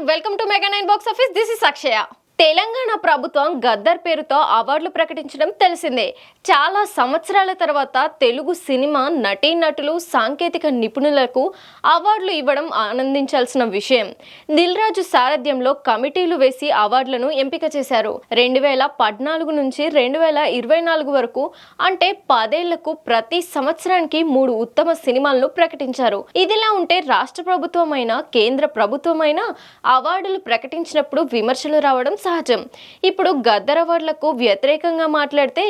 Welcome to mega 9 box office. This is Akshaya. Telangana ప్రభుత్వం గద్దర్ పేరుతో అవార్డులు ప్రకటించడం తెలిసిందే. చాలా సంవత్సరాల తర్వాత తెలుగు సినిమా నటీనటులు సాంకేతిక నిపుణులకు అవార్డులు ఇవ్వడం ఆనందించాల్సిన విషయం. దిల్ రాజు సారథ్యంలో కమిటీలు వేసి అవార్డులను ఎంపిక చేశారు. 2014 నుంచి 2024 వరకు అంటే 10 ఏళ్లకు ప్రతి సంవత్సరానికి 3 ఉత్తమ సినిమాలను ప్రకటించారు. ఇదిలా ఉంటే రాష్ట్ర ప్రభుత్వమైనా కేంద్ర ప్రభుత్వమైనా అవార్డులు ప్రకటించినప్పుడు విమర్శలు రావడం సహజం. ఇప్పుడు గద్దర్ అవార్డులకు వ్యతిరేకంగా మాట్లాడితే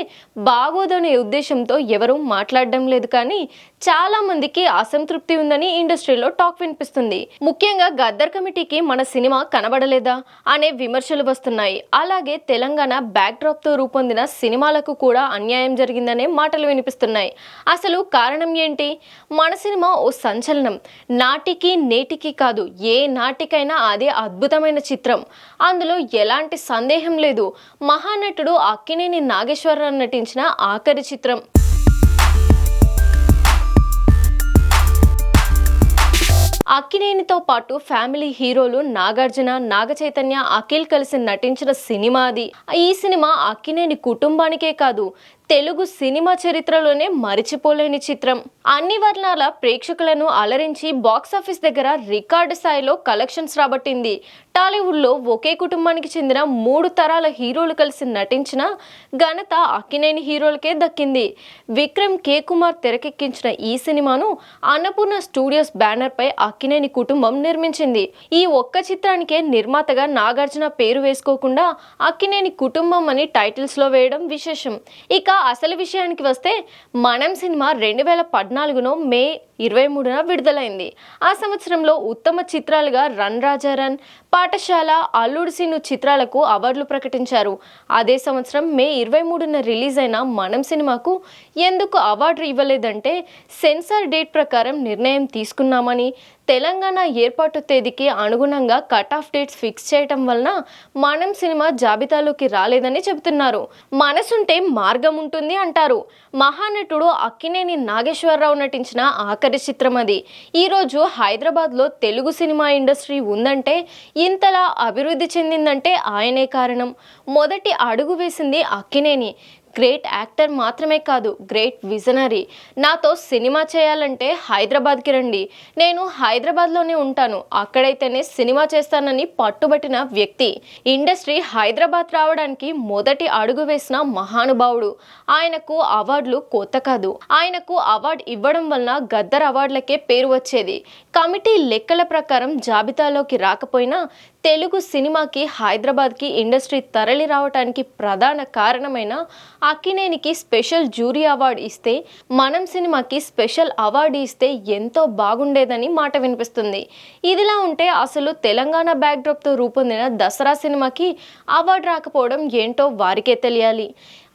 బాగోదనే ఉద్దేశంతో ఎవరూ మాట్లాడడం లేదు. కానీ చాలా మందికి అసంతృప్తి ఉందని ఇండస్ట్రీలో టాక్ వినిపిస్తుంది. ముఖ్యంగా గద్దర్ కమిటీకి మన సినిమా కనబడలేదా అనే విమర్శలు వస్తున్నాయి. అలాగే తెలంగాణ బ్యాక్ డ్రాప్ తో రూపొందిన సినిమాలకు కూడా అన్యాయం జరిగిందనే మాటలు వినిపిస్తున్నాయి. అసలు కారణం ఏంటి? మన సినిమా ఓ సంచలనం. నాటికి నేటికి కాదు, ఏ నాటికైనా అదే అద్భుతమైన చిత్రం. అందులో ఎలాంటి సందేహం లేదు. మహానటుడు అక్కినేని నాగేశ్వరరావు నటించిన ఆఖరి చిత్రం. అక్కినేనితో పాటు ఫ్యామిలీ హీరోలు నాగార్జున, నాగచైతన్య, అఖిల్ కలిసి నటించిన సినిమా అది. ఈ సినిమా అక్కినేని కుటుంబానికే కాదు, తెలుగు సినిమా చరిత్రలోనే మరిచిపోలేని చిత్రం. అన్ని వర్ణాల ప్రేక్షకులను అలరించి బాక్సాఫీస్ దగ్గర రికార్డు స్థాయిలో కలెక్షన్స్ రాబట్టింది. టాలీవుడ్ లో ఒకే కుటుంబానికి చెందిన 3 తరాల హీరోలు కలిసి నటించిన ఘనత అక్కినేని హీరోలకే దక్కింది. విక్రమ్ కే కుమార్ తెరకెక్కించిన ఈ సినిమాను అన్నపూర్ణ స్టూడియోస్ బ్యానర్ పై అక్కినేని కుటుంబం నిర్మించింది. ఈ ఒక్క చిత్రానికే నిర్మాతగా నాగార్జున పేరు వేసుకోకుండా అక్కినేని కుటుంబం అని టైటిల్స్ లో వేయడం విశేషం. ఇక అసలు విషయానికి వస్తే, మనం సినిమా 2014 మే 23న విడుదలైంది. ఆ సంవత్సరంలో ఉత్తమ చిత్రాలుగా రన్ రాజా రన్, పాఠశాల, అల్లుడు సీను చిత్రాలకు అవార్డులు ప్రకటించారు. అదే సంవత్సరం మే 23న రిలీజ్ అయిన మనం సినిమాకు ఎందుకు అవార్డు ఇవ్వలేదంటే, సెన్సార్ డేట్ ప్రకారం నిర్ణయం తీసుకున్నామని, తెలంగాణ ఏర్పాటు తేదీకి అనుగుణంగా కట్ ఆఫ్ డేట్స్ ఫిక్స్ చేయటం వలన మనం సినిమా జాబితాలోకి రాలేదని చెబుతున్నారు. మనసుంటే మార్గం ఉంటుంది అంటారు. మహానటుడు అక్కినేని నాగేశ్వరరావు నటించిన ఆఖరి చిత్రం అది. ఈరోజు హైదరాబాద్లో తెలుగు సినిమా ఇండస్ట్రీ ఉందంటే, ఇంతలా అభివృద్ధి చెందిందంటే ఆయనే కారణం. మొదటి అడుగు వేసింది అక్కినేని. గ్రేట్ యాక్టర్ మాత్రమే కాదు, గ్రేట్ విజనరీ. నాతో సినిమా చేయాలంటే హైదరాబాద్కి రండి, నేను హైదరాబాద్లోనే ఉంటాను, అక్కడైతేనే సినిమా చేస్తానని పట్టుబట్టిన వ్యక్తి. ఇండస్ట్రీ హైదరాబాద్ రావడానికి మొదటి అడుగు వేసిన మహానుభావుడు. ఆయనకు అవార్డులు కొత్త కాదు. ఆయనకు అవార్డు ఇవ్వడం వలన గద్దర్ అవార్డులకే పేరు వచ్చేది. కమిటీ లెక్కల ప్రకారం జాబితాలోకి రాకపోయినా తెలుగు సినిమాకి, హైదరాబాద్కి ఇండస్ట్రీ తరలి రావడానికి ప్రధాన కారణమైన అక్కినేనికి స్పెషల్ జ్యూరీ అవార్డు ఇస్తే, మనం సినిమాకి స్పెషల్ అవార్డు ఇస్తే ఎంతో బాగుండేదని మాట వినిపిస్తుంది. ఇదిలా ఉంటే అసలు తెలంగాణ బ్యాక్డ్రాప్తో రూపొందిన దసరా సినిమాకి అవార్డు రాకపోవడం ఏంటో వారికే తెలియాలి.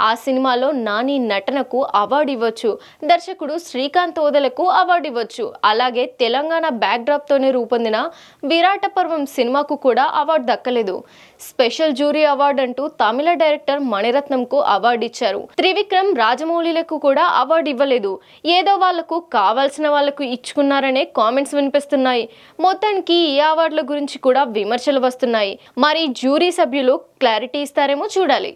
ఆ సినిమాలో నాని నటనకు అవార్డు ఇవ్వచ్చు, దర్శకుడు శ్రీకాంత్ ఓదలకు అవార్డు ఇవ్వచ్చు. అలాగే తెలంగాణ బ్యాక్డ్రాప్తోనే రూపొందిన విరాట పర్వం సినిమాకు కూడా అవార్డు దక్కలేదు. స్పెషల్ జ్యూరీ అవార్డు అంటూ తమిళ డైరెక్టర్ మణిరత్నంకు అవార్డు ఇచ్చారు. త్రివిక్రమ్, రాజమౌళిలకు కూడా అవార్డు ఇవ్వలేదు. ఏదో వాళ్లకు కావాల్సిన వాళ్లకు ఇచ్చుకున్నారనే కామెంట్స్ వినిపిస్తున్నాయి. మొత్తానికి ఈ అవార్డుల గురించి కూడా విమర్శలు వస్తున్నాయి. మరి జ్యూరీ సభ్యులు క్లారిటీ ఇస్తారేమో చూడాలి.